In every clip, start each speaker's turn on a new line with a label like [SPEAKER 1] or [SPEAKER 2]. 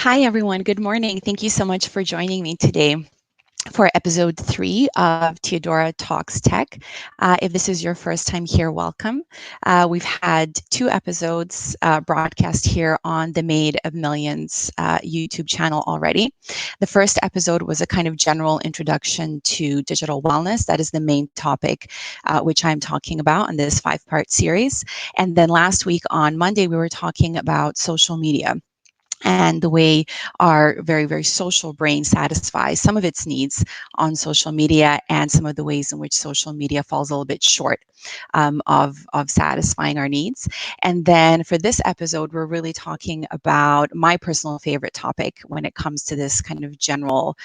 [SPEAKER 1] Hi, everyone. Good morning. Thank you so much for joining me today for episode 3 of Teodora Talks Tech. If this is your first time here, welcome. We've had 2 episodes broadcast here on the Made of Millions YouTube channel already. The first episode was a kind of general introduction to digital wellness. That is the main topic which I'm talking about in this 5-part series. And then last week on Monday, we were talking about social media and the way our very, very social brain satisfies some of its needs on social media and some of the ways in which social media falls a little bit short of satisfying our needs. And then for this episode, we're really talking about my personal favorite topic when it comes to this kind of general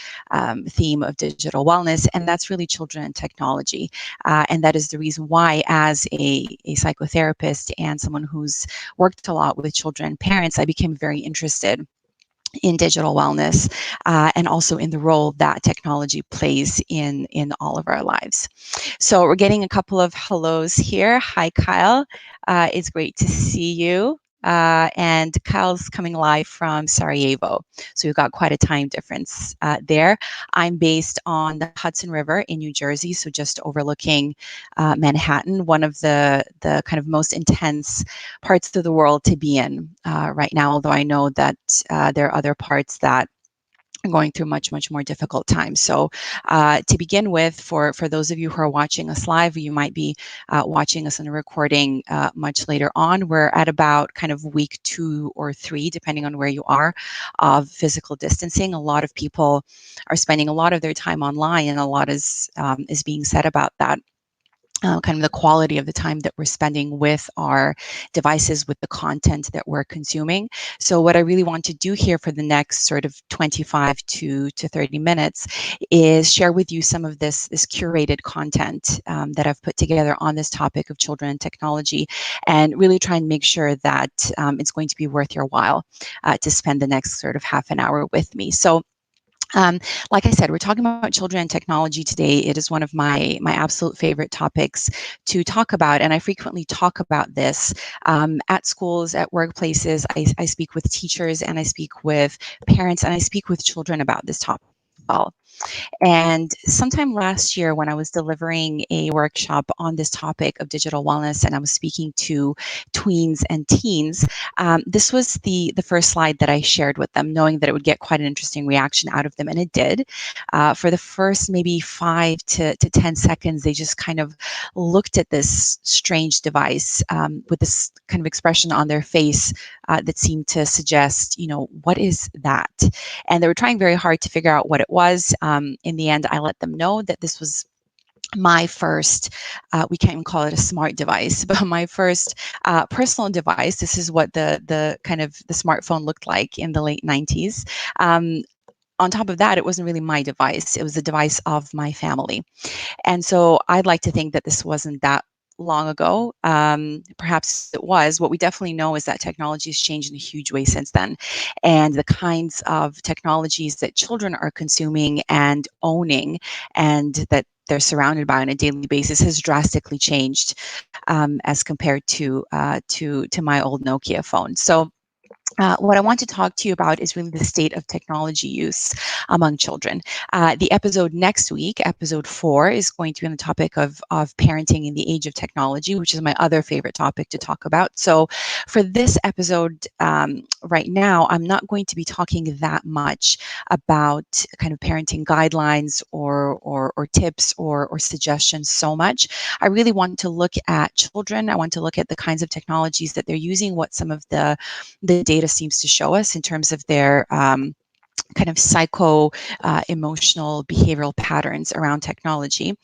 [SPEAKER 1] theme of digital wellness, and that's really children and technology. And that is the reason why, as a psychotherapist and someone who's worked a lot with children and parents, I became very interested in digital wellness and also in the role that technology plays in all of our lives. So we're getting a couple of hellos here. Hi, Kyle. It's great to see you. And Kyle's coming live from Sarajevo. So we've got quite a time difference there. I'm based on the Hudson River in New Jersey, so just overlooking Manhattan, one of the kind of most intense parts of the world to be in right now, although I know that there are other parts that are going through much more difficult times. So to begin with, for those of you who are watching us live, you might be watching us on a recording much later on. We're at about kind of week 2 or 3, depending on where you are, of physical distancing. A lot of people are spending a lot of their time online, and a lot is being said about that. Kind of the quality of the time that we're spending with our devices, with the content that we're consuming. So what I really want to do here for the next sort of 25 to 30 minutes is share with you some of this curated content that I've put together on this topic of children and technology, and really try and make sure that it's going to be worth your while to spend the next sort of half an hour with me. So like I said, we're talking about children and technology today. It is one of my absolute favorite topics to talk about, and I frequently talk about this at schools, at workplaces. I speak with teachers, and I speak with parents, and I speak with children about this topic as well. And sometime last year, when I was delivering a workshop on this topic of digital wellness, and I was speaking to tweens and teens, this was the first slide that I shared with them, knowing that it would get quite an interesting reaction out of them, and it did. For the first maybe 5 to 10 seconds, they just kind of looked at this strange device with this kind of expression on their face that seemed to suggest, what is that? And they were trying very hard to figure out what it was. In the end, I let them know that this was my first, we can't even call it a smart device, but my first personal device. This is what the kind of the smartphone looked like in the late 90s. On top of that, it wasn't really my device. It was the device of my family. And so I'd like to think that this wasn't that long ago. Perhaps it was. What we definitely know is that technology has changed in a huge way since then. And the kinds of technologies that children are consuming and owning, and that they're surrounded by on a daily basis, has drastically changed as compared to my old Nokia phone. So what I want to talk to you about is really the state of technology use among children. The episode next week, episode 4, is going to be on the topic of parenting in the age of technology, which is my other favorite topic to talk about. So for this episode right now, I'm not going to be talking that much about kind of parenting guidelines or tips or suggestions so much. I really want to look at children. I want to look at the kinds of technologies that they're using, what some of the data seems to show us in terms of their kind of emotional behavioral patterns around technology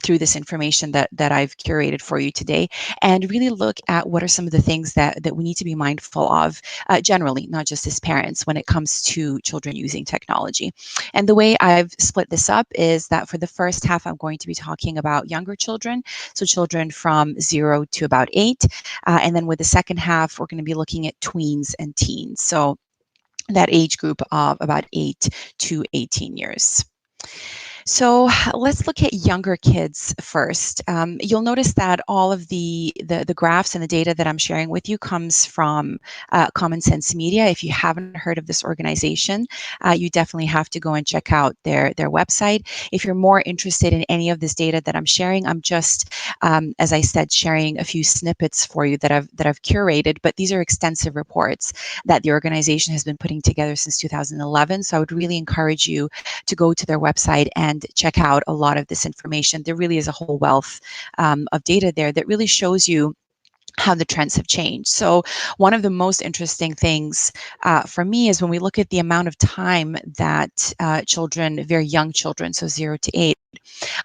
[SPEAKER 1] through this information that I've curated for you today, and really look at what are some of the things that we need to be mindful of generally, not just as parents, when it comes to children using technology. And the way I've split this up is that for the first half, I'm going to be talking about younger children, so children from 0 to about 8, and then with the second half, we're going to be looking at tweens and teens, so that age group of about 8 to 18 years. So let's look at younger kids first. You'll notice that all of the graphs and the data that I'm sharing with you comes from Common Sense Media. If you haven't heard of this organization, you definitely have to go and check out their website. If you're more interested in any of this data that I'm sharing, I'm just, as I said, sharing a few snippets for you that I've curated. But these are extensive reports that the organization has been putting together since 2011. So I would really encourage you to go to their website and check out a lot of this information. There really is a whole wealth of data there that really shows you how the trends have changed. So one of the most interesting things for me is when we look at the amount of time that children, very young children, so 0 to 8,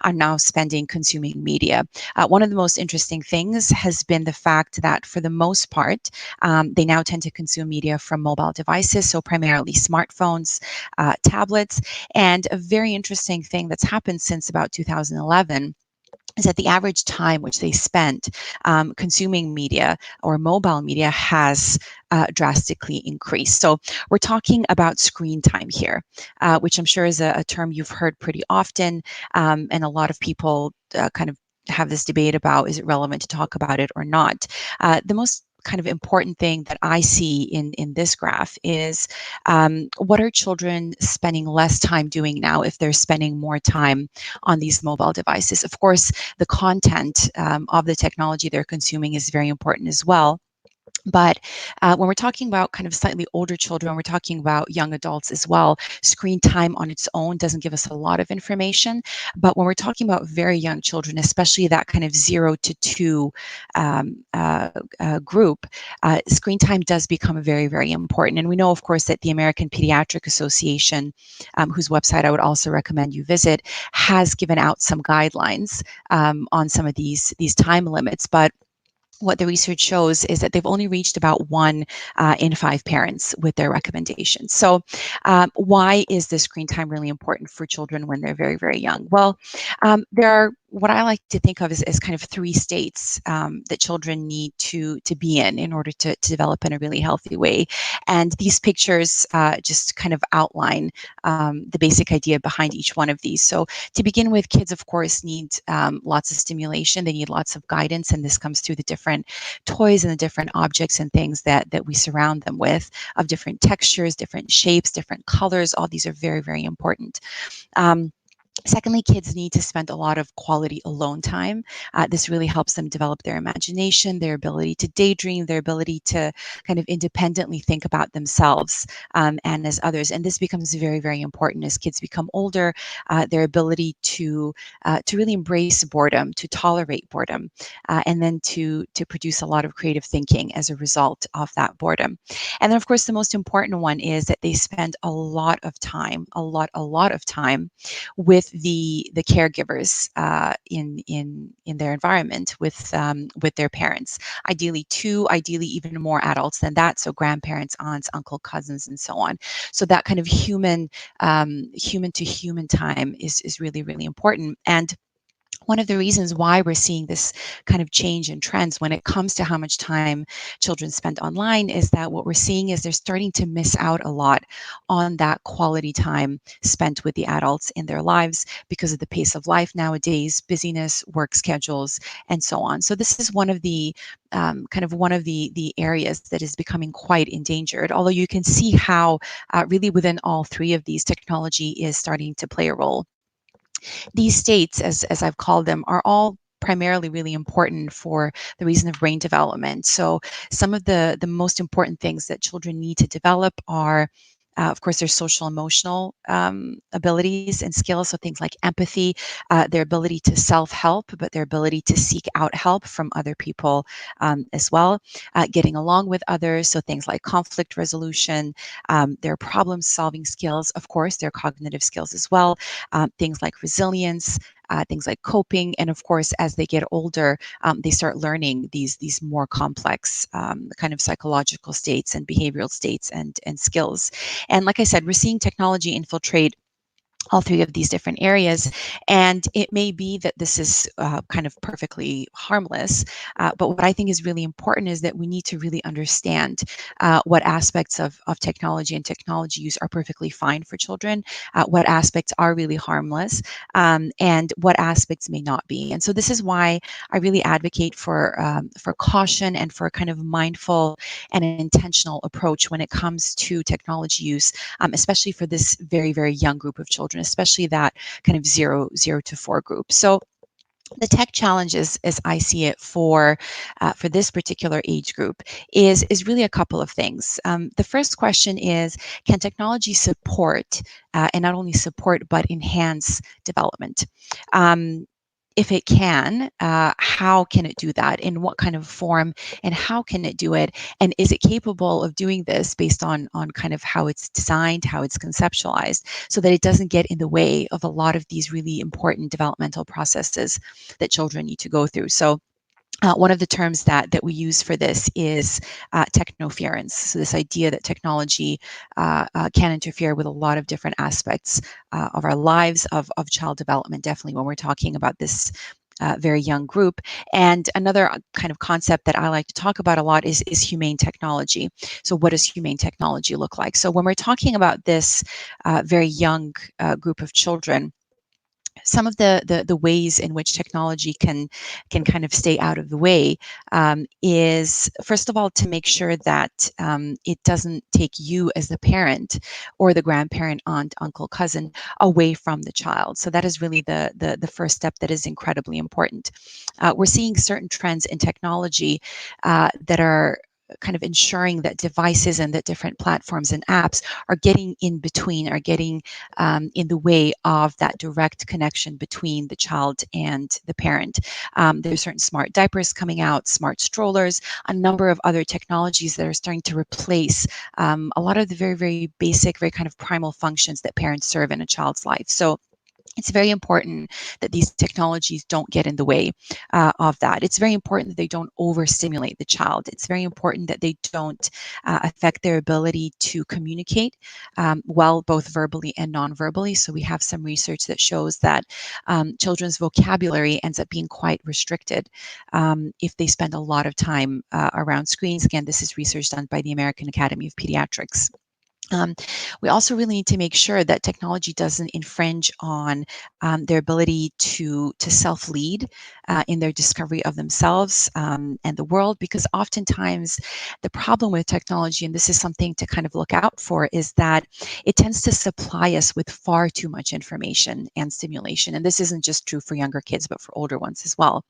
[SPEAKER 1] are now spending consuming media. One of the most interesting things has been the fact that for the most part, they now tend to consume media from mobile devices, so primarily smartphones, tablets. And a very interesting thing that's happened since about 2011 is that the average time which they spent consuming media or mobile media has drastically increased. So we're talking about screen time here, which I'm sure is a term you've heard pretty often, and a lot of people kind of have this debate about, is it relevant to talk about it or not? The most kind of important thing that I see in this graph is what are children spending less time doing now if they're spending more time on these mobile devices? Of course, the content of the technology they're consuming is very important as well. But when we're talking about kind of slightly older children, we're talking about young adults as well, screen time on its own doesn't give us a lot of information. But when we're talking about very young children, especially that kind of 0 to 2 group, screen time does become very, very important. And we know, of course, that the American Pediatric Association, whose website I would also recommend you visit, has given out some guidelines on some of these time limits. But what the research shows is that they've only reached about 1 in 5 parents with their recommendations. So why is this screen time really important for children when they're very, very young? Well, there are what I like to think of as kind of 3 states that children need to be in order to develop in a really healthy way. And these pictures just kind of outline the basic idea behind each one of these. So to begin with, kids, of course, need lots of stimulation. They need lots of guidance, and this comes through the different toys and the different objects and things that we surround them with, of different textures, different shapes, different colors. All these are very, very important. Secondly, kids need to spend a lot of quality alone time. This really helps them develop their imagination, their ability to daydream, their ability to kind of independently think about themselves and as others. And this becomes very, very important as kids become older. Their ability to really embrace boredom, to tolerate boredom, and then to produce a lot of creative thinking as a result of that boredom. And then, of course, the most important one is that they spend a lot of time, a lot of time with the caregivers in their environment with their parents. Ideally, 2, ideally even more adults than that. So grandparents, aunts, uncle, cousins, and so on. So that kind of human to human time is really, really important. And one of the reasons why we're seeing this kind of change in trends when it comes to how much time children spend online is that what we're seeing is they're starting to miss out a lot on that quality time spent with the adults in their lives because of the pace of life nowadays, busyness, work schedules, and so on. So this is one of the kind of one of the areas that is becoming quite endangered, although you can see how really within all 3 of these, technology is starting to play a role. These states, as I've called them, are all primarily really important for the reason of brain development. So some of the most important things that children need to develop are of course, their social emotional abilities and skills. So things like empathy, their ability to self-help, but their ability to seek out help from other people as well. Getting along with others. So things like conflict resolution, their problem-solving skills, of course, their cognitive skills as well. Things like resilience, things like coping, and of course, as they get older, they start learning these more complex kind of psychological states and behavioral states and skills. And like I said, we're seeing technology infiltrate all three of these different areas. And it may be that this is kind of perfectly harmless, but what I think is really important is that we need to really understand what aspects of technology and technology use are perfectly fine for children, what aspects are really harmless, and what aspects may not be. And so this is why I really advocate for caution and for a kind of mindful and an intentional approach when it comes to technology use, especially for this very, very young group of children, especially that kind of zero to 4 group. So the tech challenges, as I see it, for this particular age group, is really a couple of things. The first question is, can technology support, and not only support but enhance development? If it can, how can it do that? In what kind of form, and how can it do it? And is it capable of doing this based on kind of how it's designed, how it's conceptualized, so that it doesn't get in the way of a lot of these really important developmental processes that children need to go through? So one of the terms that we use for this is technoference. So this idea that technology can interfere with a lot of different aspects of our lives, of child development, definitely when we're talking about this very young group. And another kind of concept that I like to talk about a lot is humane technology. So what does humane technology look like? So when we're talking about this very young group of children, some of the ways in which technology can kind of stay out of the way is, first of all, to make sure that it doesn't take you as the parent or the grandparent, aunt, uncle, cousin away from the child. So that is really the first step that is incredibly important. We're seeing certain trends in technology that are kind of ensuring that devices and that different platforms and apps are getting in between, are getting in the way of that direct connection between the child and the parent. There's certain smart diapers coming out, smart strollers, a number of other technologies that are starting to replace a lot of the very, very basic, very kind of primal functions that parents serve in a child's life. So it's very important that these technologies don't get in the way of that. It's very important that they don't overstimulate the child. It's very important that they don't affect their ability to communicate well, both verbally and non-verbally. So we have some research that shows that children's vocabulary ends up being quite restricted if they spend a lot of time around screens. Again, this is research done by the American Academy of Pediatrics. Um, we also really need to make sure that technology doesn't infringe on their ability to self-lead in their discovery of themselves and the world, because oftentimes the problem with technology, and this is something to kind of look out for, is that it tends to supply us with far too much information and stimulation. And this isn't just true for younger kids, but for older ones as well.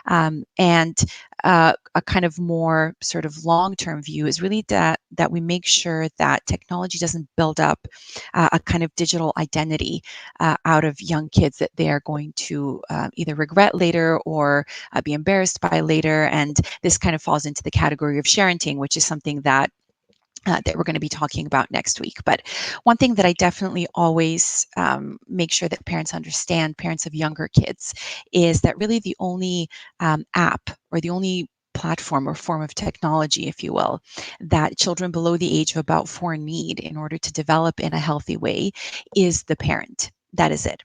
[SPEAKER 1] And a kind of more sort of long-term view is really that we make sure that technology doesn't build up a kind of digital identity out of young kids that they are going to either regret later or be embarrassed by later. And this kind of falls into the category of sharenting, which is something that we're going to be talking about next week. But one thing that I definitely always make sure that parents understand, parents of younger kids, is that really the only app or the only platform or form of technology, if you will, that children below the age of about 4 need in order to develop in a healthy way is the parent. That is it.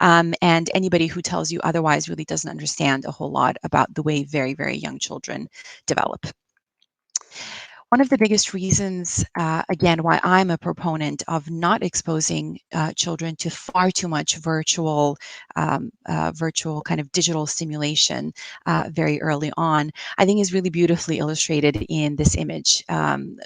[SPEAKER 1] And anybody who tells you otherwise really doesn't understand a whole lot about the way very, very young children develop. One of the biggest reasons, again, why I'm a proponent of not exposing children to far too much virtual kind of digital stimulation very early on, I think is really beautifully illustrated in this image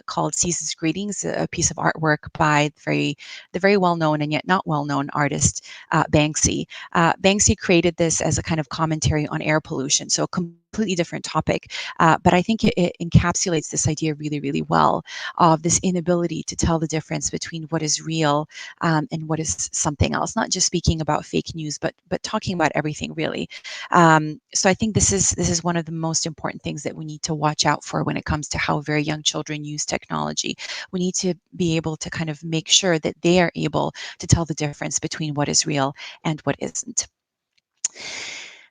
[SPEAKER 1] called Season's Greetings, a piece of artwork by the very well-known and yet not well-known artist Banksy. Banksy created this as a kind of commentary on air pollution, so a completely different topic, but I think it encapsulates this idea really, really well of this inability to tell the difference between what is real and what is something else. Not just speaking about fake news, but talking about everything really. So I think this is one of the most important things that we need to watch out for when it comes to how very young children use technology. We need to be able to kind of make sure that they are able to tell the difference between what is real and what isn't.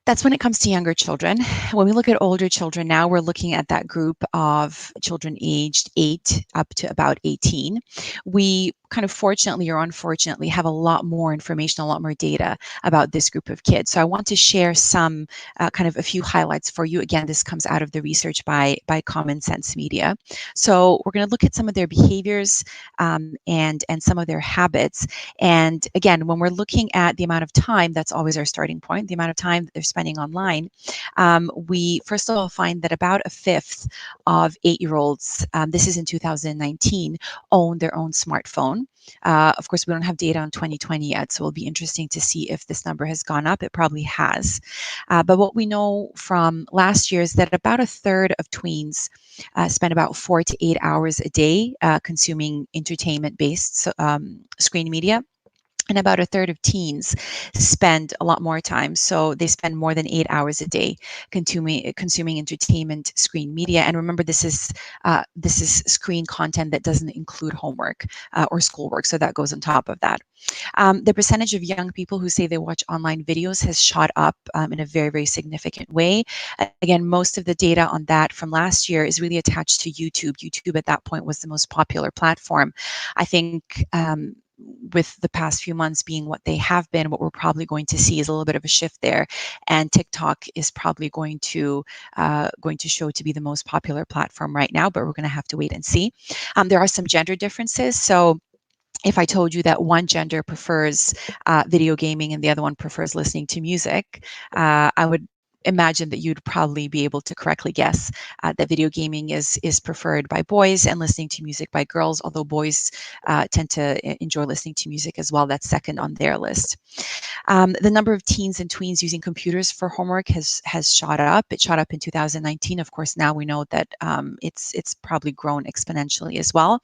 [SPEAKER 1] That's when it comes to younger children. When we look at older children now, we're looking at that group of children aged 8 up to about 18. We kind of fortunately or unfortunately have a lot more information, a lot more data about this group of kids. So I want to share some kind of a few highlights for you. Again, this comes out of the research by Common Sense Media. So we're going to look at some of their behaviors and some of their habits. And again, when we're looking at the amount of time, that's always our starting point, the amount of time that they're spending online, we first of all find that about a fifth of 8-year-olds, this is in 2019, own their own smartphone. Of course, we don't have data on 2020 yet, so it'll be interesting to see if this number has gone up. It probably has. But what we know from last year is that about a third of tweens spend about 4 to 8 hours a day consuming entertainment-based screen media. And about a third of teens spend a lot more time. So they spend more than 8 hours a day consuming entertainment screen media. And remember, this is screen content that doesn't include homework or schoolwork. So that goes on top of that. The percentage of young people who say they watch online videos has shot up in a very, very significant way. Again, most of the data on that from last year is really attached to YouTube. YouTube at that point was the most popular platform. I think with the past few months being what they have been, what we're probably going to see is a little bit of a shift there, and TikTok is probably going to show to be the most popular platform right now, but we're going to have to wait and see. There are some gender differences. So if I told you that one gender prefers video gaming and the other one prefers listening to music, I would imagine that you'd probably be able to correctly guess that video gaming is preferred by boys and listening to music by girls, although boys tend to enjoy listening to music as well. That's second on their list. The number of teens and tweens using computers for homework has shot up. It shot up in 2019. Of course, now we know that it's probably grown exponentially as well.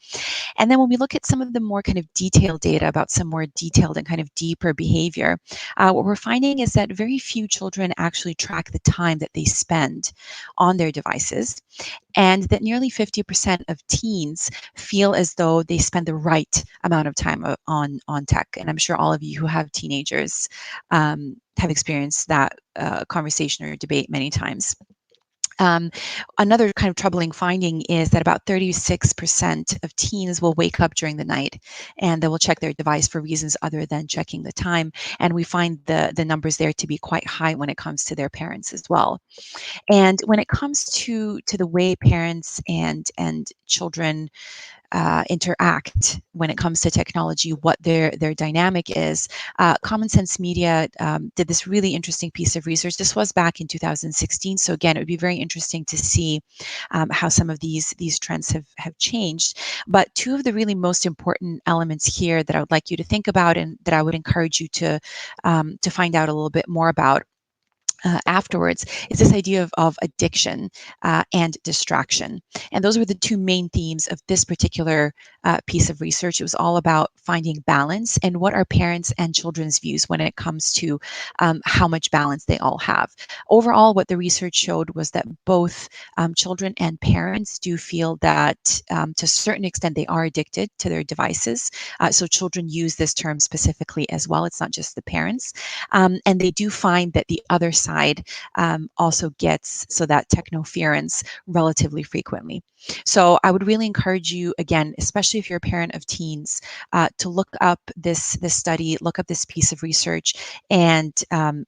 [SPEAKER 1] And then when we look at some of the more kind of detailed data about some more detailed and kind of deeper behavior, what we're finding is that very few children actually track the time that they spend on their devices, and that nearly 50% of teens feel as though they spend the right amount of time on tech. And I'm sure all of you who have teenagers have experienced that conversation or debate many times. Another kind of troubling finding is that about 36% of teens will wake up during the night and they will check their device for reasons other than checking the time. And we find the numbers there to be quite high when it comes to their parents as well. And when it comes to the way parents and children interact when it comes to technology, what their dynamic is. Common Sense Media did this really interesting piece of research. This was back in 2016. So again, it would be very interesting to see how some of these trends have changed. But two of the really most important elements here that I would like you to think about and that I would encourage you to find out a little bit more about afterwards is this idea of addiction and distraction. And those were the two main themes of this particular piece of research. It was all about finding balance and what are parents and children's views when it comes to how much balance they all have. Overall, what the research showed was that both children and parents do feel that to a certain extent they are addicted to their devices. So children use this term specifically as well. It's not just the parents. And they do find that the other side also gets so that technoference relatively frequently. So I would really encourage you, again, especially if you're a parent of teens, to look up this study, look up this piece of research, and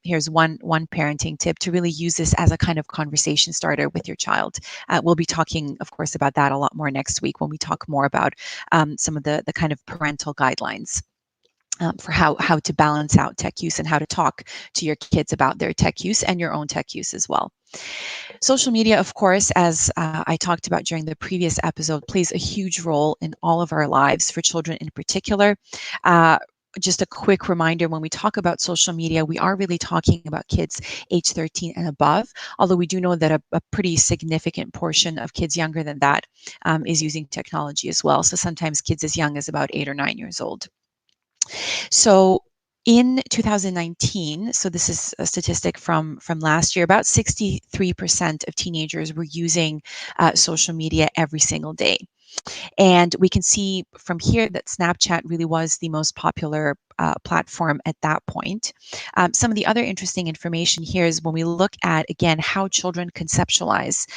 [SPEAKER 1] here's one parenting tip to really use this as a kind of conversation starter with your child. We'll be talking, of course, about that a lot more next week when we talk more about some of the kind of parental guidelines. For how to balance out tech use and how to talk to your kids about their tech use and your own tech use as well. Social media, of course, as I talked about during the previous episode, plays a huge role in all of our lives, for children in particular. Just a quick reminder, when we talk about social media, we are really talking about kids age 13 and above, although we do know that a pretty significant portion of kids younger than that is using technology as well. So sometimes kids as young as about 8 or 9 years old. So In 2019, so this is a statistic from last year, about 63% of teenagers were using social media every single day. And we can see from here that Snapchat really was the most popular platform at that point. Some of the other interesting information here is when we look at, again, how children conceptualize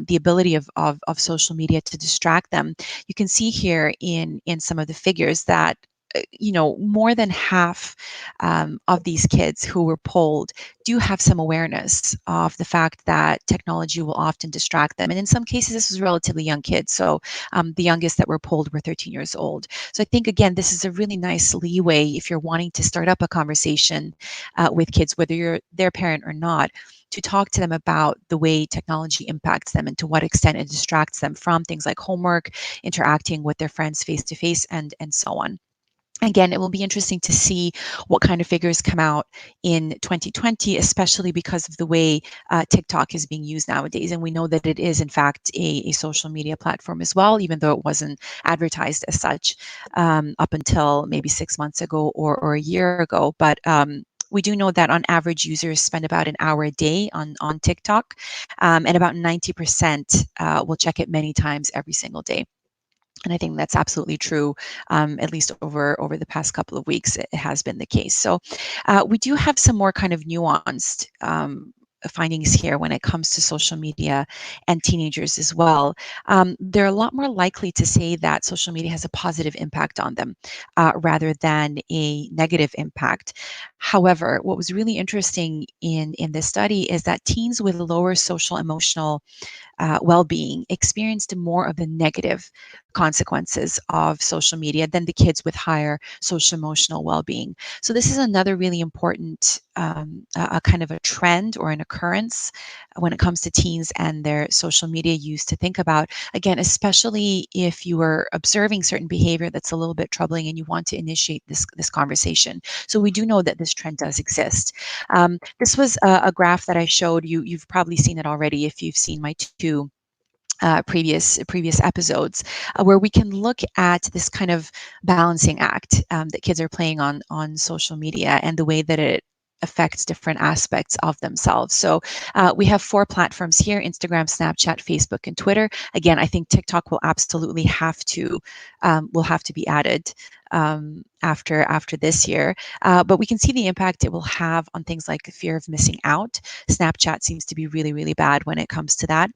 [SPEAKER 1] the ability of social media to distract them. You can see here in some of the figures that more than half of these kids who were polled do have some awareness of the fact that technology will often distract them. And in some cases, this was relatively young kids. So the youngest that were polled were 13 years old. So I think, again, this is a really nice leeway if you're wanting to start up a conversation with kids, whether you're their parent or not, to talk to them about the way technology impacts them and to what extent it distracts them from things like homework, interacting with their friends face to face, and so on. Again, it will be interesting to see what kind of figures come out in 2020, especially because of the way TikTok is being used nowadays. And we know that it is, in fact, a social media platform as well, even though it wasn't advertised as such up until maybe 6 months ago or a year ago. But we do know that on average, users spend about an hour a day on TikTok, and about 90% will check it many times every single day. And I think that's absolutely true, at least over the past couple of weeks, it has been the case. So we do have some more kind of nuanced findings here when it comes to social media and teenagers as well. They're a lot more likely to say that social media has a positive impact on them rather than a negative impact. However, what was really interesting in this study is that teens with lower social emotional well-being experienced more of the negative consequences of social media than the kids with higher social emotional well-being. So this is another really important a kind of a trend or an occurrence when it comes to teens and their social media use to think about, again, especially if you are observing certain behavior that's a little bit troubling and you want to initiate this conversation. So we do know that this trend does exist. This was a graph that I showed you. You've probably seen it already if you've seen my two previous episodes, where we can look at this kind of balancing act that kids are playing on social media and the way that it affects different aspects of themselves. So we have 4 platforms here: Instagram, Snapchat, Facebook, and Twitter. Again, I think TikTok will absolutely have to be added after this year. But we can see the impact it will have on things like fear of missing out. Snapchat seems to be really, really bad when it comes to that.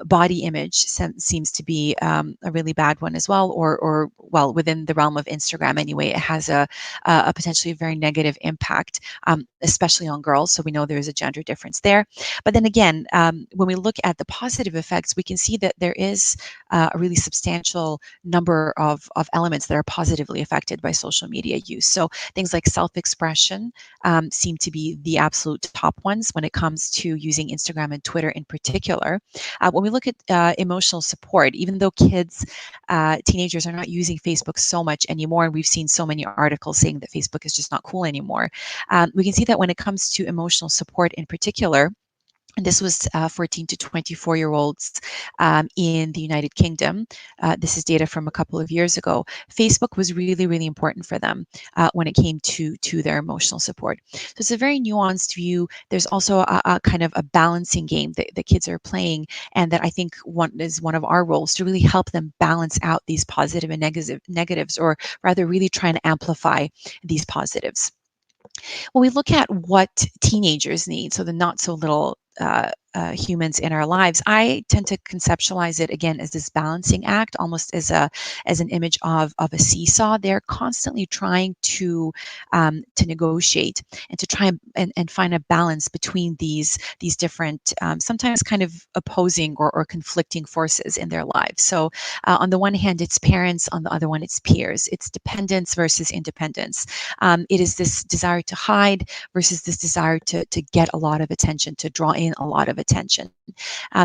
[SPEAKER 1] Body image seems to be a really bad one as well, or well, within the realm of Instagram anyway, it has a potentially very negative impact, especially on girls. So we know there's a gender difference there. But then again, when we look at the positive effects, we can see that there is a really substantial number of elements that are positively affected by social media use. So things like self-expression seem to be the absolute top ones when it comes to using Instagram and Twitter in particular. When we look at emotional support, even though kids, teenagers are not using Facebook so much anymore, and we've seen so many articles saying that Facebook is just not cool anymore, we can see that when it comes to emotional support in particular, and this was 14 to 24-year-olds in the United Kingdom. This is data from a couple of years ago. Facebook was really, really important for them when it came to their emotional support. So it's a very nuanced view. There's also a kind of a balancing game that the kids are playing, and that I think is one of our roles to really help them balance out these positive and negatives, or rather really try and amplify these positives. When we look at what teenagers need, so the not so little humans in our lives, I tend to conceptualize it again as this balancing act, almost as an image of a seesaw. They're constantly trying to negotiate and to try and find a balance between these different, sometimes kind of opposing or conflicting forces in their lives. So on the one hand, it's parents; on the other one, it's peers. It's dependence versus independence. It is this desire to hide versus this desire to get a lot of attention, to draw in in a lot of attention.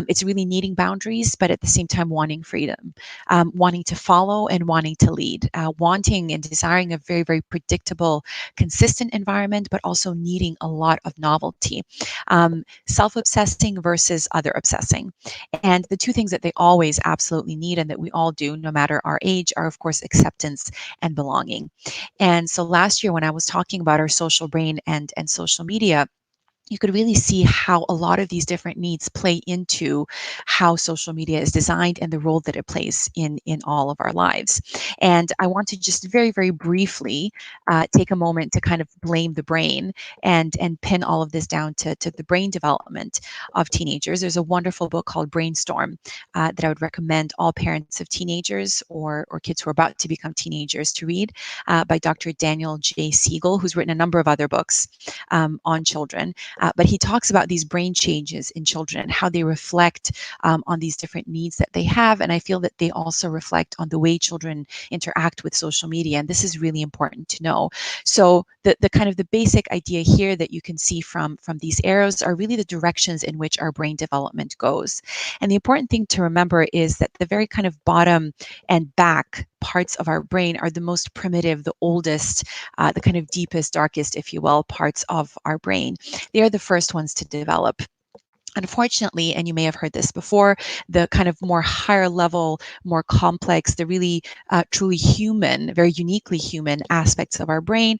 [SPEAKER 1] It's really needing boundaries, but at the same time wanting freedom, wanting to follow and wanting to lead, wanting and desiring a very, very predictable, consistent environment, but also needing a lot of novelty. Self-obsessing versus other obsessing. And the two things that they always absolutely need and that we all do, no matter our age, are of course acceptance and belonging. And so last year when I was talking about our social brain and social media, you could really see how a lot of these different needs play into how social media is designed and the role that it plays in all of our lives. And I want to just very, very briefly take a moment to kind of blame the brain and pin all of this down to the brain development of teenagers. There's a wonderful book called Brainstorm that I would recommend all parents of teenagers or kids who are about to become teenagers to read by Dr. Daniel J. Siegel, who's written a number of other books on children. But he talks about these brain changes in children and how they reflect on these different needs that they have. And I feel that they also reflect on the way children interact with social media. And this is really important to know. So the kind of the basic idea here that you can see from these arrows are really the directions in which our brain development goes. And the important thing to remember is that the very kind of bottom and back parts of our brain are the most primitive, the oldest, the kind of deepest, darkest, if you will, parts of our brain. They are the first ones to develop. Unfortunately, and you may have heard this before, the kind of more higher level, more complex, the really truly human, very uniquely human aspects of our brain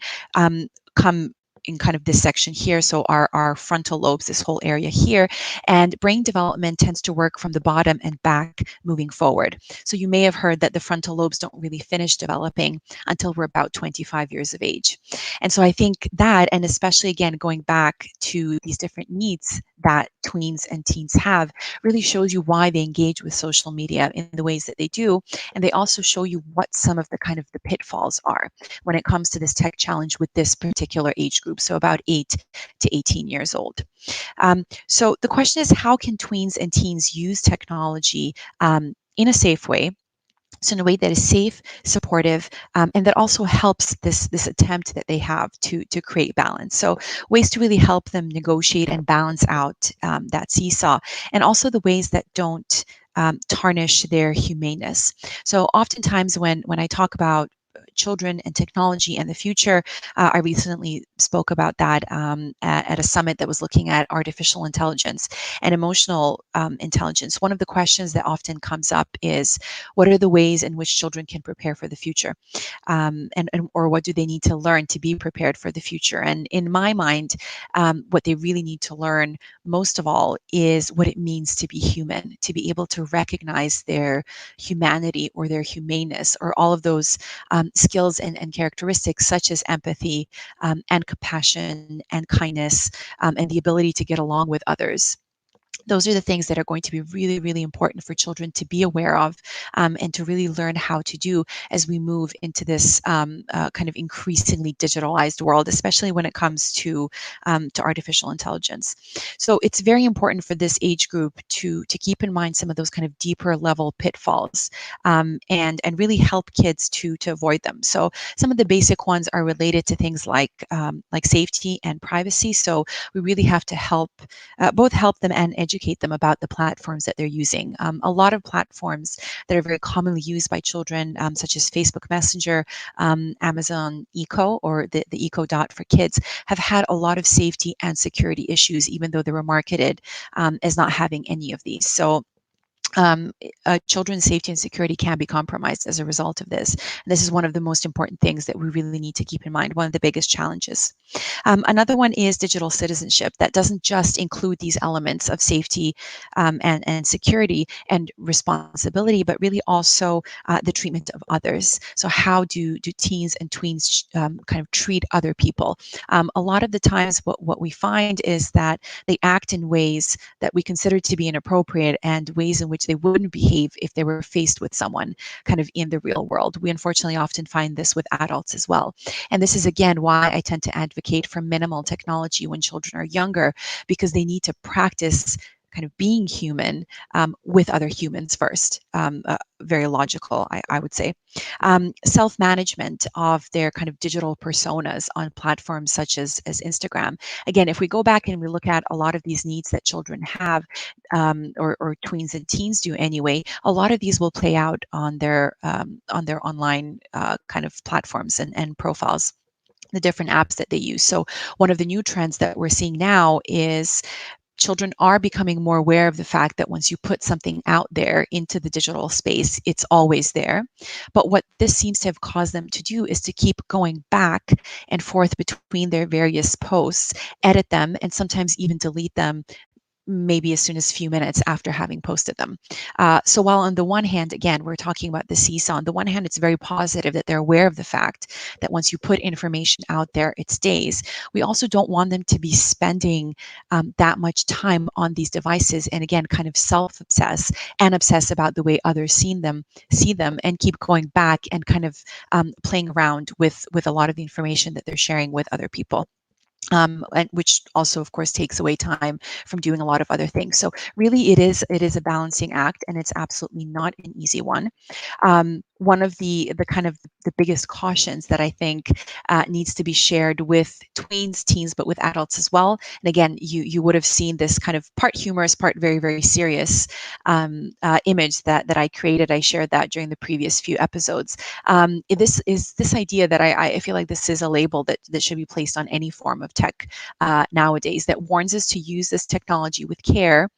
[SPEAKER 1] come in kind of this section here. So our frontal lobes, this whole area here, and brain development tends to work from the bottom and back moving forward. So you may have heard that the frontal lobes don't really finish developing until we're about 25 years of age. And so I think that, and especially again, going back to these different needs that tweens and teens have, really shows you why they engage with social media in the ways that they do. And they also show you what some of the kind of the pitfalls are when it comes to this tech challenge with this particular age group, so about 8 to 18 years old. So the question is, how can tweens and teens use technology in a safe way? So in a way that is safe, supportive, and that also helps this attempt that they have to create balance. So ways to really help them negotiate and balance out that seesaw, and also the ways that don't tarnish their humaneness. So oftentimes when I talk about children and technology and the future, I recently spoke about that at a summit that was looking at artificial intelligence and emotional intelligence. One of the questions that often comes up is, what are the ways in which children can prepare for the future? And or what do they need to learn to be prepared for the future? And in my mind, what they really need to learn most of all is what it means to be human, to be able to recognize their humanity or their humaneness, or all of those skills and characteristics such as empathy and compassion and kindness and the ability to get along with others. Those are the things that are going to be really, really important for children to be aware of and to really learn how to do as we move into this kind of increasingly digitalized world, especially when it comes to artificial intelligence. So it's very important for this age group to keep in mind some of those kind of deeper level pitfalls and really help kids to avoid them. So some of the basic ones are related to things like safety and privacy. So we really have to both help them and educate them about the platforms that they're using. A lot of platforms that are very commonly used by children, such as Facebook Messenger, Amazon Echo, or the Echo Dot for kids, have had a lot of safety and security issues, even though they were marketed as not having any of these. So children's safety and security can be compromised as a result of this. And this is one of the most important things that we really need to keep in mind, one of the biggest challenges. Another one is digital citizenship. That doesn't just include these elements of safety and security and responsibility, but really also the treatment of others. So how do teens and tweens kind of treat other people? A lot of the times what we find is that they act in ways that we consider to be inappropriate and ways in which they wouldn't behave if they were faced with someone kind of in the real world. We unfortunately often find this with adults as well. And this is again why I tend to advocate for minimal technology when children are younger, because they need to practice kind of being human with other humans first. Very logical, I would say. Self-management of their kind of digital personas on platforms such as Instagram. Again, if we go back and we look at a lot of these needs that children have, or tweens and teens do anyway, a lot of these will play out on their online kind of platforms and profiles, the different apps that they use. So one of the new trends that we're seeing now is children are becoming more aware of the fact that once you put something out there into the digital space, it's always there. But what this seems to have caused them to do is to keep going back and forth between their various posts, edit them, and sometimes even delete them maybe as soon as a few minutes after having posted them. So while on the one hand, again, we're talking about the seesaw, on the one hand, it's very positive that they're aware of the fact that once you put information out there, it stays. We also don't want them to be spending that much time on these devices and again, kind of self-obsess and obsess about the way others see them and keep going back and kind of playing around with a lot of the information that they're sharing with other people. And which also, of course, takes away time from doing a lot of other things. So really, it is a balancing act, and it's absolutely not an easy one. One of the kind of the biggest cautions that I think needs to be shared with tweens, teens, but with adults as well. And again, you would have seen this kind of part humorous, part very very serious image that I created. I shared that during the previous few episodes. This is this idea that I feel like this is a label that should be placed on any form of tech nowadays, that warns us to use this technology with care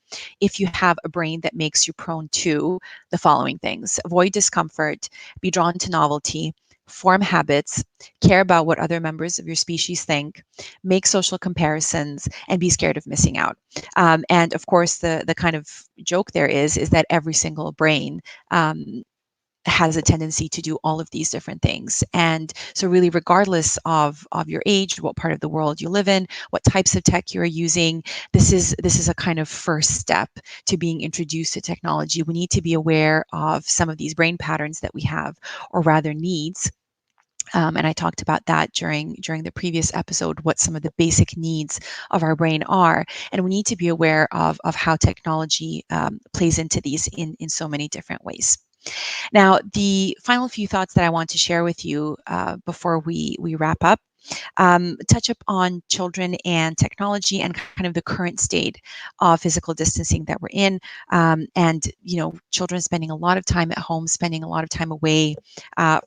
[SPEAKER 1] if you have a brain that makes you prone to the following things: avoid discomfort, be drawn to novelty, form habits, care about what other members of your species think, make social comparisons, and be scared of missing out. And of course, the kind of joke there is that every single brain has a tendency to do all of these different things. And so really, regardless of your age, what part of the world you live in, what types of tech you're using, this is a kind of first step to being introduced to technology. We need to be aware of some of these brain patterns that we have, or rather needs. And I talked about that during the previous episode, what some of the basic needs of our brain are. And we need to be aware of how technology plays into these in so many different ways. Now, the final few thoughts that I want to share with you before we wrap up touch up on children and technology and kind of the current state of physical distancing that we're in, and children spending a lot of time at home, spending a lot of time away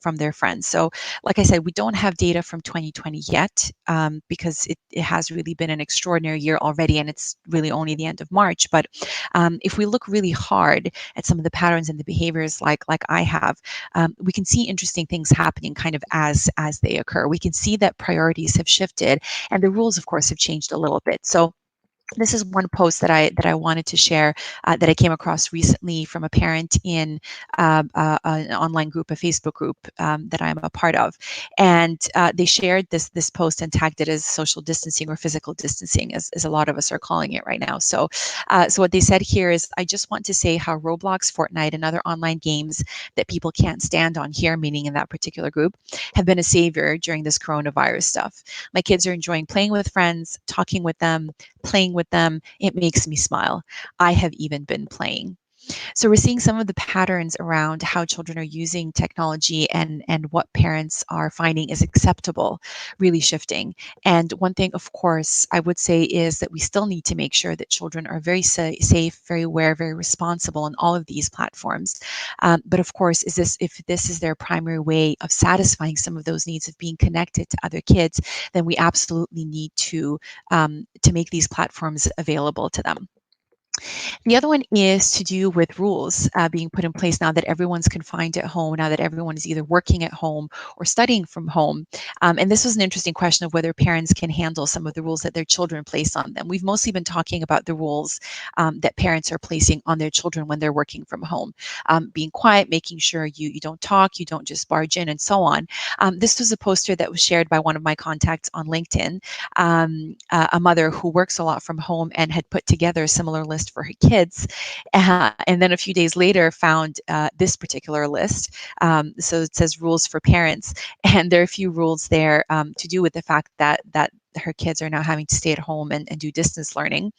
[SPEAKER 1] from their friends. So like I said, we don't have data from 2020 yet, because it has really been an extraordinary year already, and it's really only the end of March. But if we look really hard at some of the patterns and the behaviors like I have, we can see interesting things happening kind of as they occur. We can see that priorities have shifted, and the rules, of course, have changed a little bit. So this is one post that I wanted to share, that I came across recently from a parent in an online group, a Facebook group that I'm a part of, and they shared this post and tagged it as social distancing, or physical distancing, as a lot of us are calling it right now. So what they said here is, I just want to say how Roblox, Fortnite, and other online games that people can't stand on here, meaning in that particular group, have been a savior during this coronavirus stuff. My kids are enjoying playing with friends, talking with them, playing with them. It makes me smile. I have even been playing. So we're seeing some of the patterns around how children are using technology and what parents are finding is acceptable really shifting. And one thing, of course, I would say is that we still need to make sure that children are very safe, very aware, very responsible on all of these platforms. But of course, if this is their primary way of satisfying some of those needs of being connected to other kids, then we absolutely need to make these platforms available to them. The other one is to do with rules being put in place now that everyone's confined at home, now that everyone is either working at home or studying from home. And this was an interesting question of whether parents can handle some of the rules that their children place on them. We've mostly been talking about the rules that parents are placing on their children when they're working from home. Being quiet, making sure you don't talk, you don't just barge in, and so on. This was a poster that was shared by one of my contacts on LinkedIn, a mother who works a lot from home and had put together a similar list for her kids, and then a few days later found this particular list. So it says rules for parents, and there are a few rules there to do with the fact that her kids are now having to stay at home and do distance learning.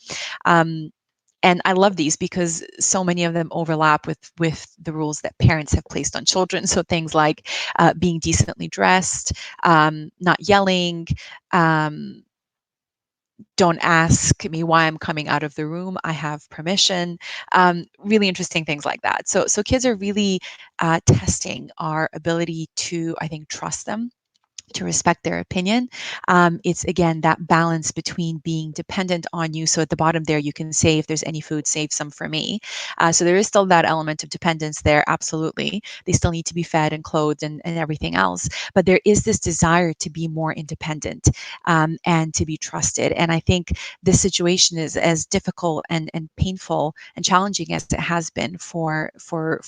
[SPEAKER 1] And I love these because so many of them overlap with the rules that parents have placed on children. So things like being decently dressed, not yelling, um, don't ask me why I'm coming out of the room. I have permission. Really interesting things like that. So kids are really testing our ability to, I think, trust them, to respect their opinion. It's again that balance between being dependent on you. So at the bottom there, you can say, if there's any food, save some for me. So there is still that element of dependence there. Absolutely. They still need to be fed and clothed and everything else. But there is this desire to be more independent and to be trusted. And I think this situation is as difficult and painful and challenging as it has been for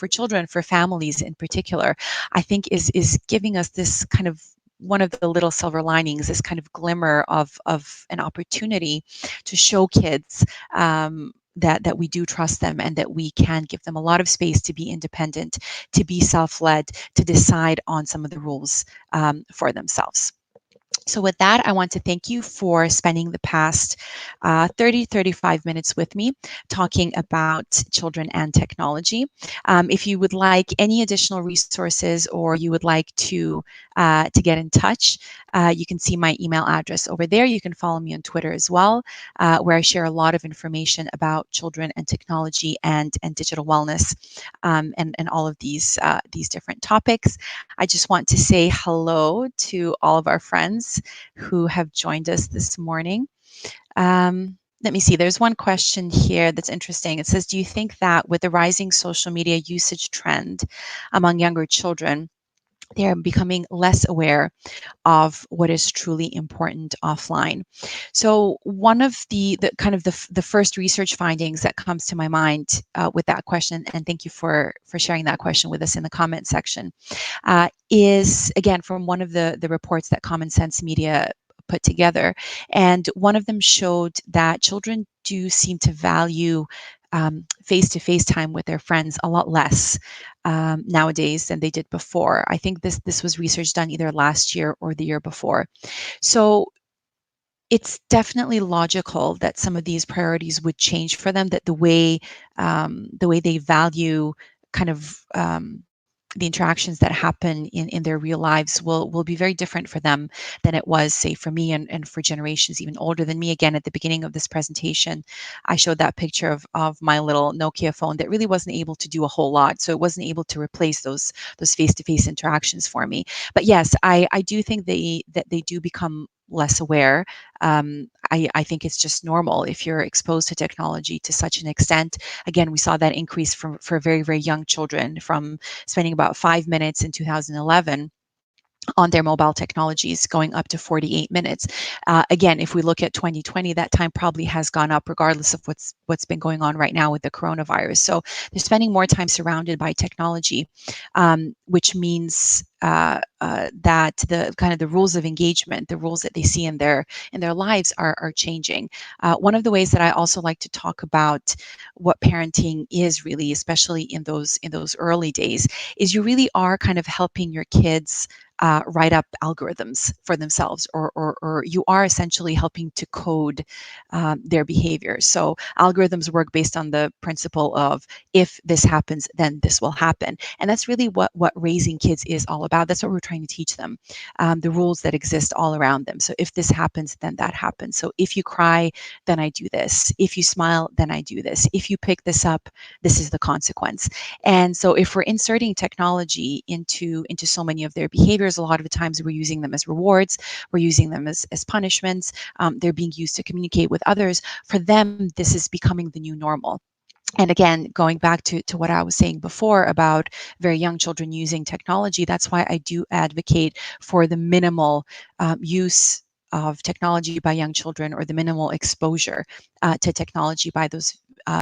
[SPEAKER 1] children, for families in particular, I think is giving us this kind of one of the little silver linings, this kind of glimmer of an opportunity to show kids that we do trust them and that we can give them a lot of space to be independent, to be self-led, to decide on some of the rules for themselves. So with that, I want to thank you for spending the past 35 minutes with me talking about children and technology. If you would like any additional resources or you would like to get in touch, you can see my email address over there. You can follow me on Twitter as well, where I share a lot of information about children and technology and digital wellness and all of these different topics. I just want to say hello to all of our friends who have joined us this morning. Let me see, there's one question here that's interesting. It says, do you think that with the rising social media usage trend among younger children, they are becoming less aware of what is truly important offline? So one of the kind of the first research findings that comes to my mind with that question, and thank you for sharing that question with us in the comment section, is again from one of the reports that Common Sense Media put together. And one of them showed that children do seem to value face-to-face time with their friends a lot less nowadays than they did before. I think this was research done either last year or the year before. So it's definitely logical that some of these priorities would change for them, that the way they value kind of the interactions that happen in their real lives will be very different for them than it was, say, for me and for generations even older than me. Again, at the beginning of this presentation, I showed that picture of my little Nokia phone that really wasn't able to do a whole lot. So it wasn't able to replace those face-to-face interactions for me. But yes, I do think that they do become less aware. I think it's just normal if you're exposed to technology to such an extent. Again, we saw that increase for very, very young children from spending about 5 minutes in 2011 on their mobile technologies, going up to 48 minutes. Again, if we look at 2020, that time probably has gone up regardless of what's been going on right now with the coronavirus. So they're spending more time surrounded by technology, which means that the kind of the rules of engagement, the rules that they see in their lives are changing. One of the ways that I also like to talk about what parenting is really, especially in those early days, is you really are kind of helping your kids write up algorithms for themselves, or you are essentially helping to code their behavior. So algorithms work based on the principle of, if this happens, then this will happen. And that's really what raising kids is all about. That's what we're trying to teach them, the rules that exist all around them. So if this happens, then that happens. So if you cry, then I do this. If you smile, then I do this. If you pick this up, this is the consequence. And so if we're inserting technology into so many of their behaviors, a lot of the times we're using them as rewards, we're using them as punishments, they're being used to communicate with others. For them, this is becoming the new normal. And again, going back to what I was saying before about very young children using technology, that's why I do advocate for the minimal use of technology by young children, or the minimal exposure to technology by those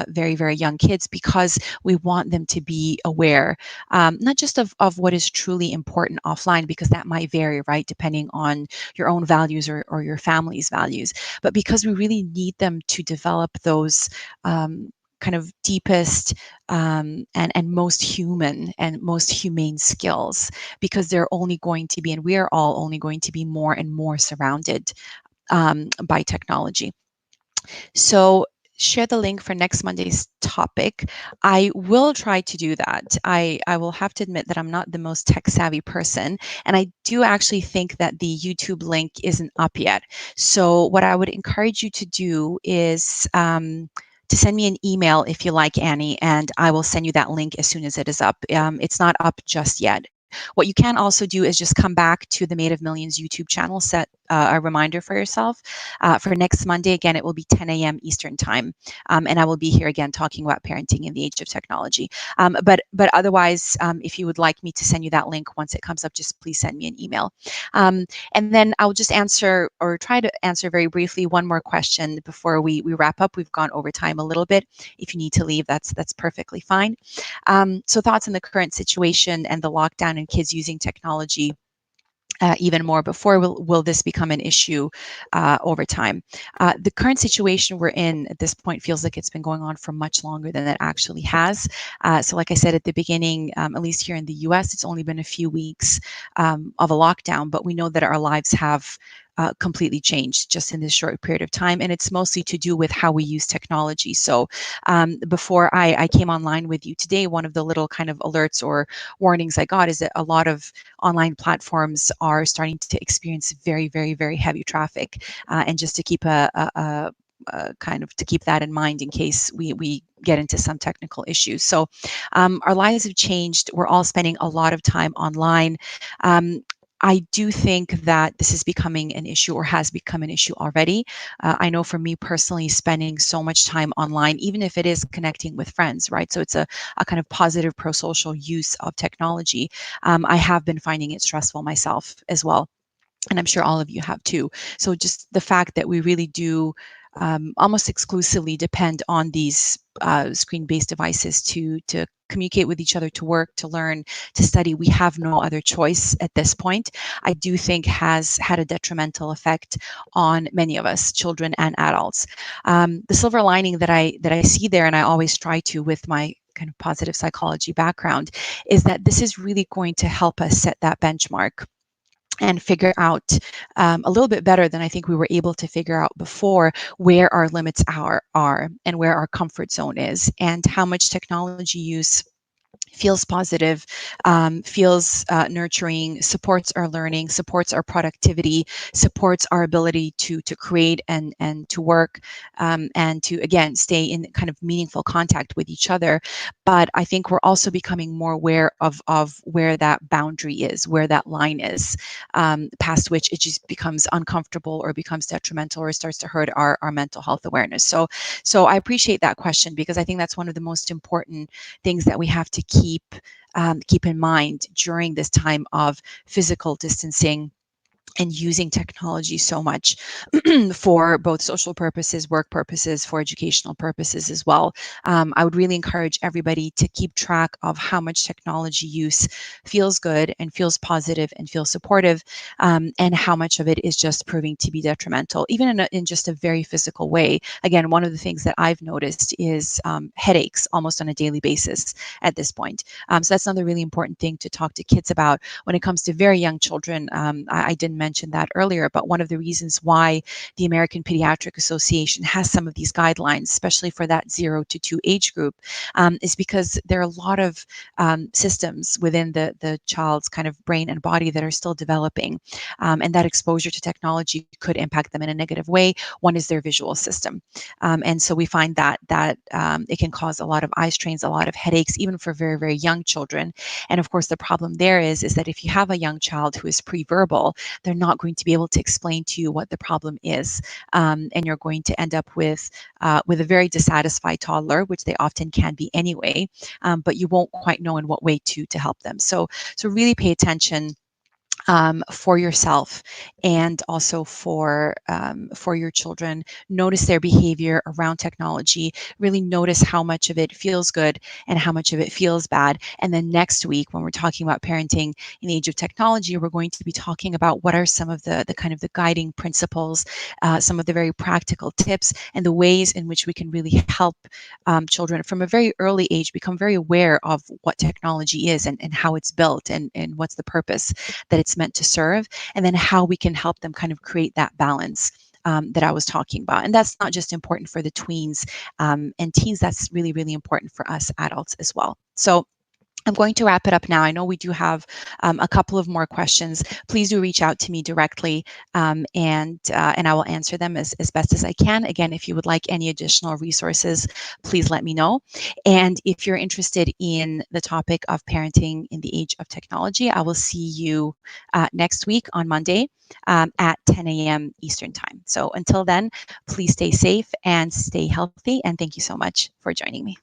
[SPEAKER 1] very, very young kids, because we want them to be aware, not just of what is truly important offline, because that might vary, right, depending on your own values or your family's values, but because we really need them to develop those kind of deepest and most human and most humane skills, because they're only going to be, and we are all only going to be more and more surrounded by technology. So share the link for next Monday's topic. I will try to do that. I will have to admit that I'm not the most tech savvy person, and I do actually think that the YouTube link isn't up yet. So what I would encourage you to do is to send me an email if you like, Annie, and I will send you that link as soon as it is up. It's not up just yet. What you can also do is just come back to the Made of Millions YouTube channel, set a reminder for yourself. For next Monday, again, it will be 10 a.m. Eastern Time, and I will be here again talking about parenting in the age of technology. But otherwise, if you would like me to send you that link once it comes up, just please send me an email. And then I'll just answer, or try to answer very briefly, one more question before we wrap up. We've gone over time a little bit. If you need to leave, that's perfectly fine. So thoughts on the current situation and the lockdown and kids using technology even more before. Will this become an issue over time? The current situation we're in at this point feels like it's been going on for much longer than it actually has. So like I said at the beginning, at least here in the US, it's only been a few weeks of a lockdown, but we know that our lives have completely changed just in this short period of time. And it's mostly to do with how we use technology. So before I came online with you today, one of the little kind of alerts or warnings I got is that a lot of online platforms are starting to experience very, very, very heavy traffic. And just to keep kind of to keep that in mind in case we get into some technical issues. So our lives have changed. We're all spending a lot of time online. I do think that this is becoming an issue, or has become an issue already. I know for me personally, spending so much time online, even if it is connecting with friends, right? So it's a kind of positive pro-social use of technology. I have been finding it stressful myself as well. And I'm sure all of you have too. So just the fact that we really do almost exclusively depend on these screen-based devices to communicate with each other, to work, to learn, to study. We have no other choice at this point. I do think has had a detrimental effect on many of us, children and adults. The silver lining that I see there, and I always try to with my kind of positive psychology background, is that this is really going to help us set that benchmark and figure out a little bit better than I think we were able to figure out before, where our limits are and where our comfort zone is, and how much technology use feels positive, feels nurturing, supports our learning, supports our productivity, supports our ability to create and to work, and to again stay in kind of meaningful contact with each other. But I think we're also becoming more aware of where that boundary is, where that line is, past which it just becomes uncomfortable or becomes detrimental or starts to hurt our mental health awareness. So I appreciate that question, because I think that's one of the most important things that we have to keep in mind during this time of physical distancing and using technology so much for both social purposes, work purposes, for educational purposes as well. I would really encourage everybody to keep track of how much technology use feels good and feels positive and feels supportive, and how much of it is just proving to be detrimental, even in just a very physical way. Again, one of the things that I've noticed is headaches almost on a daily basis at this point. So that's another really important thing to talk to kids about when it comes to very young children. I didn't mention that earlier, but one of the reasons why the American Pediatric Association has some of these guidelines, especially for that 0 to 2 age group, is because there are a lot of systems within the child's kind of brain and body that are still developing, and that exposure to technology could impact them in a negative way. One is their visual system, and so we find that it can cause a lot of eye strains, a lot of headaches, even for very, very young children. And of course, the problem there is that if you have a young child who is pre-verbal, they're not going to be able to explain to you what the problem is, and you're going to end up with a very dissatisfied toddler, which they often can be anyway, but you won't quite know in what way to help them. So really pay attention for yourself and also for your children. Notice their behavior around technology. Really notice how much of it feels good and how much of it feels bad. And then next week, when we're talking about parenting in the age of technology, we're going to be talking about what are some of the kind of the guiding principles, some of the very practical tips, and the ways in which we can really help children from a very early age become very aware of what technology is and how it's built and what's the purpose that it's meant to serve, and then how we can help them kind of create that balance that I was talking about. And that's not just important for the tweens and teens, that's really, really important for us adults as well. So I'm going to wrap it up now. I know we do have a couple of more questions. Please do reach out to me directly, and I will answer them as best as I can. Again, if you would like any additional resources, please let me know. And if you're interested in the topic of parenting in the age of technology, I will see you next week on Monday at 10 a.m. Eastern Time. So until then, please stay safe and stay healthy. And thank you so much for joining me.